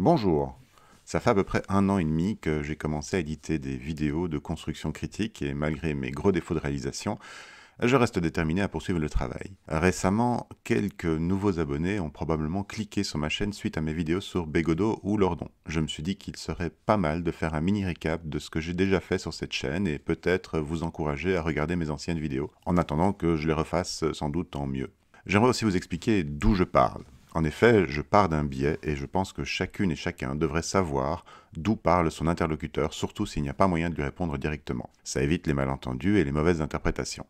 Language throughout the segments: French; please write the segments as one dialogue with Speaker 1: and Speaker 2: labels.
Speaker 1: Bonjour, ça fait à peu près 1 an et demi que j'ai commencé à éditer des vidéos de construction critique et malgré mes gros défauts de réalisation, je reste déterminé à poursuivre le travail. Récemment, quelques nouveaux abonnés ont probablement cliqué sur ma chaîne suite à mes vidéos sur Bégodeau ou Lordon. Je me suis dit qu'il serait pas mal de faire un mini récap de ce que j'ai déjà fait sur cette chaîne et peut-être vous encourager à regarder mes anciennes vidéos, en attendant que je les refasse sans doute en mieux. J'aimerais aussi vous expliquer d'où je parle. En effet, je pars d'un biais et je pense que chacune et chacun devrait savoir d'où parle son interlocuteur, surtout s'il n'y a pas moyen de lui répondre directement. Ça évite les malentendus et les mauvaises interprétations.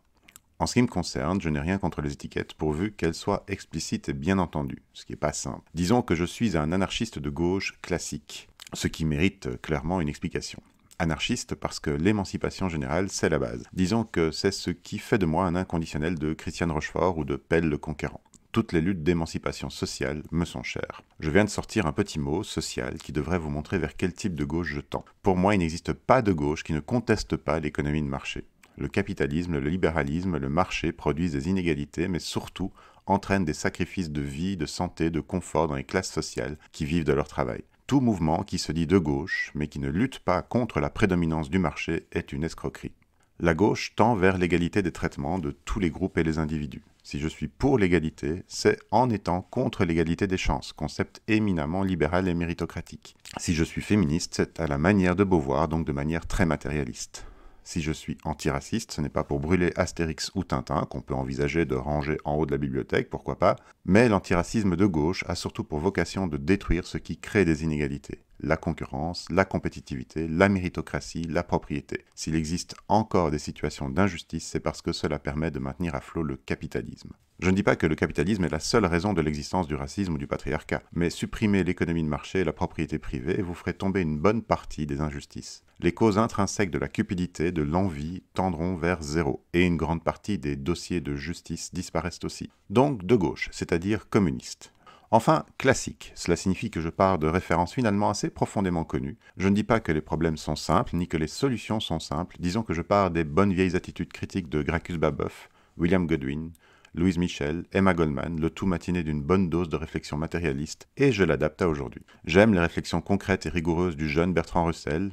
Speaker 1: En ce qui me concerne, je n'ai rien contre les étiquettes pourvu qu'elles soient explicites et bien entendues, ce qui n'est pas simple. Disons que je suis un anarchiste de gauche classique, ce qui mérite clairement une explication. Anarchiste parce que l'émancipation générale, c'est la base. Disons que c'est ce qui fait de moi un inconditionnel de Christiane Rochefort ou de Pell le Conquérant. Toutes les luttes d'émancipation sociale me sont chères. Je viens de sortir un petit mot, social, qui devrait vous montrer vers quel type de gauche je tends. Pour moi, il n'existe pas de gauche qui ne conteste pas l'économie de marché. Le capitalisme, le libéralisme, le marché produisent des inégalités, mais surtout entraînent des sacrifices de vie, de santé, de confort dans les classes sociales qui vivent de leur travail. Tout mouvement qui se dit de gauche, mais qui ne lutte pas contre la prédominance du marché, est une escroquerie. La gauche tend vers l'égalité des traitements de tous les groupes et les individus. Si je suis pour l'égalité, c'est en étant contre l'égalité des chances, concept éminemment libéral et méritocratique. Si je suis féministe, c'est à la manière de Beauvoir, donc de manière très matérialiste. Si je suis antiraciste, ce n'est pas pour brûler Astérix ou Tintin, qu'on peut envisager de ranger en haut de la bibliothèque, pourquoi pas, mais l'antiracisme de gauche a surtout pour vocation de détruire ce qui crée des inégalités. La concurrence, la compétitivité, la méritocratie, la propriété. S'il existe encore des situations d'injustice, c'est parce que cela permet de maintenir à flot le capitalisme. Je ne dis pas que le capitalisme est la seule raison de l'existence du racisme ou du patriarcat, mais supprimez l'économie de marché et la propriété privée et vous ferez tomber une bonne partie des injustices. Les causes intrinsèques de la cupidité, de l'envie, tendront vers zéro, et une grande partie des dossiers de justice disparaissent aussi. Donc de gauche, c'est-à-dire communiste. Enfin, classique, cela signifie que je pars de références finalement assez profondément connues. Je ne dis pas que les problèmes sont simples, ni que les solutions sont simples, disons que je pars des bonnes vieilles attitudes critiques de Gracchus Babeuf, William Godwin, Louise Michel, Emma Goldman, le tout matiné d'une bonne dose de réflexion matérialiste, et je l'adapte à aujourd'hui. J'aime les réflexions concrètes et rigoureuses du jeune Bertrand Russell,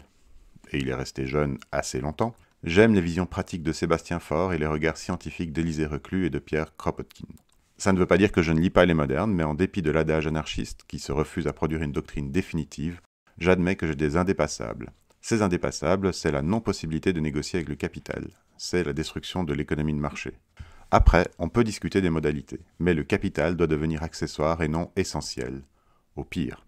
Speaker 1: et il est resté jeune assez longtemps. J'aime les visions pratiques de Sébastien Faure et les regards scientifiques d'Élisée Reclus et de Pierre Kropotkin. Ça ne veut pas dire que je ne lis pas les modernes, mais en dépit de l'adage anarchiste qui se refuse à produire une doctrine définitive, j'admets que j'ai des indépassables. Ces indépassables, c'est la non-possibilité de négocier avec le capital. C'est la destruction de l'économie de marché. Après, on peut discuter des modalités, mais le capital doit devenir accessoire et non essentiel. Au pire.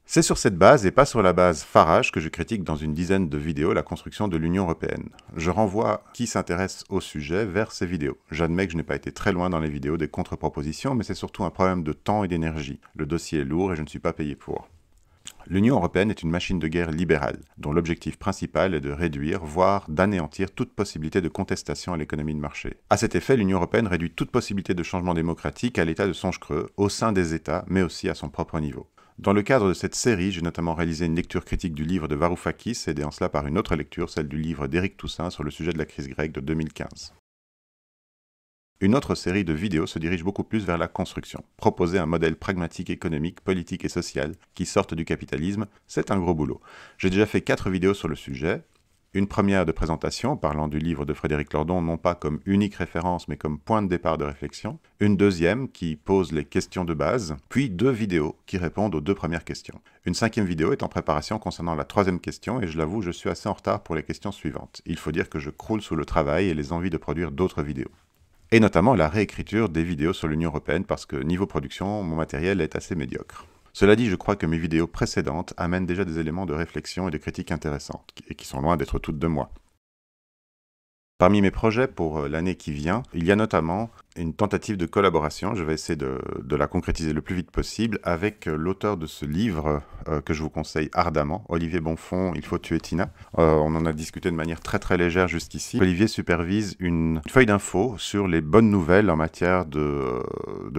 Speaker 1: C'est sur cette base et pas sur la base Farage que je critique dans une dizaine de vidéos la construction de l'Union européenne. Je renvoie qui s'intéresse au sujet vers ces vidéos. J'admets que je n'ai pas été très loin dans les vidéos des contre-propositions, mais c'est surtout un problème de temps et d'énergie. Le dossier est lourd et je ne suis pas payé pour. L'Union européenne est une machine de guerre libérale, dont l'objectif principal est de réduire, voire d'anéantir toute possibilité de contestation à l'économie de marché. À cet effet, l'Union européenne réduit toute possibilité de changement démocratique à l'état de songe creux, au sein des États, mais aussi à son propre niveau. Dans le cadre de cette série, j'ai notamment réalisé une lecture critique du livre de Varoufakis, aidé en cela par une autre lecture, celle du livre d'Éric Toussaint sur le sujet de la crise grecque de 2015. Une autre série de vidéos se dirige beaucoup plus vers la construction. Proposer un modèle pragmatique économique, politique et social qui sorte du capitalisme, c'est un gros boulot. J'ai déjà fait 4 vidéos sur le sujet. Une première de présentation, parlant du livre de Frédéric Lordon, non pas comme unique référence, mais comme point de départ de réflexion. Une deuxième qui pose les questions de base, puis 2 vidéos qui répondent aux 2 premières questions. Une 5e vidéo est en préparation concernant la 3e question, et je l'avoue, je suis assez en retard pour les questions suivantes. Il faut dire que je croule sous le travail et les envies de produire d'autres vidéos. Et notamment la réécriture des vidéos sur l'Union européenne, parce que niveau production, mon matériel est assez médiocre. Cela dit, je crois que mes vidéos précédentes amènent déjà des éléments de réflexion et de critique intéressantes, et qui sont loin d'être toutes de moi. Parmi mes projets pour l'année qui vient, il y a notamment une tentative de collaboration, je vais essayer de la concrétiser le plus vite possible, avec l'auteur de ce livre que je vous conseille ardemment, Olivier Bonfons, Il faut tuer Tina. On en a discuté de manière très très légère jusqu'ici. Olivier supervise une feuille d'info sur les bonnes nouvelles en matière de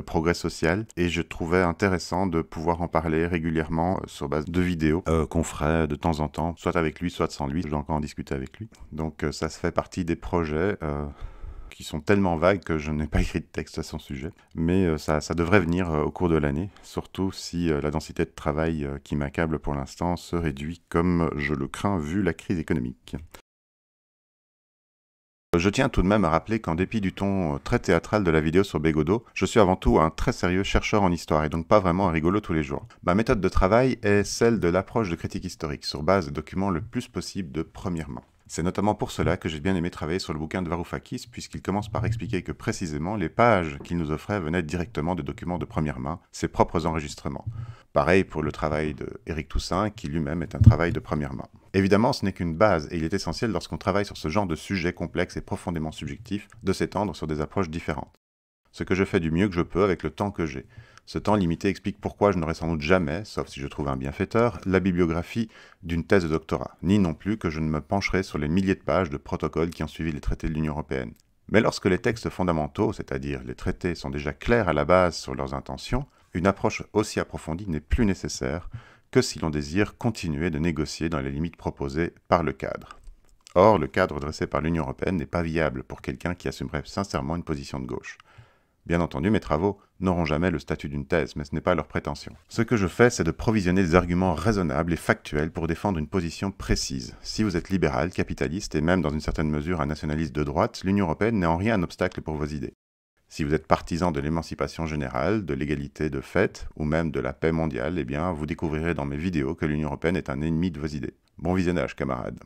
Speaker 1: progrès social, et je trouvais intéressant de pouvoir en parler régulièrement sur base de vidéos qu'on ferait de temps en temps, soit avec lui, soit sans lui, je dois encore en discuter avec lui. Donc ça se fait partie des projets qui sont tellement vagues que je n'ai pas écrit de texte à son sujet. Mais ça devrait venir au cours de l'année, surtout si la densité de travail qui m'accable pour l'instant se réduit comme je le crains vu la crise économique. Je tiens tout de même à rappeler qu'en dépit du ton très théâtral de la vidéo sur Bégodeau, je suis avant tout un très sérieux chercheur en histoire et donc pas vraiment un rigolo tous les jours. Ma méthode de travail est celle de l'approche de critique historique, sur base de documents le plus possible de première main. C'est notamment pour cela que j'ai bien aimé travailler sur le bouquin de Varoufakis, puisqu'il commence par expliquer que précisément les pages qu'il nous offrait venaient directement de documents de première main, ses propres enregistrements. Pareil pour le travail de Éric Toussaint, qui lui-même est un travail de première main. Évidemment, ce n'est qu'une base, et il est essentiel lorsqu'on travaille sur ce genre de sujet complexe et profondément subjectif, de s'étendre sur des approches différentes. Ce que je fais du mieux que je peux avec le temps que j'ai. Ce temps limité explique pourquoi je n'aurai sans doute jamais, sauf si je trouve un bienfaiteur, la bibliographie d'une thèse de doctorat, ni non plus que je ne me pencherai sur les milliers de pages de protocoles qui ont suivi les traités de l'Union européenne. Mais lorsque les textes fondamentaux, c'est-à-dire les traités, sont déjà clairs à la base sur leurs intentions, une approche aussi approfondie n'est plus nécessaire que si l'on désire continuer de négocier dans les limites proposées par le cadre. Or, le cadre dressé par l'Union européenne n'est pas viable pour quelqu'un qui assumerait sincèrement une position de gauche. Bien entendu, mes travaux n'auront jamais le statut d'une thèse, mais ce n'est pas leur prétention. Ce que je fais, c'est de provisionner des arguments raisonnables et factuels pour défendre une position précise. Si vous êtes libéral, capitaliste et même dans une certaine mesure un nationaliste de droite, l'Union européenne n'est en rien un obstacle pour vos idées. Si vous êtes partisan de l'émancipation générale, de l'égalité de fait, ou même de la paix mondiale, eh bien, vous découvrirez dans mes vidéos que l'Union européenne est un ennemi de vos idées. Bon visionnage, camarades.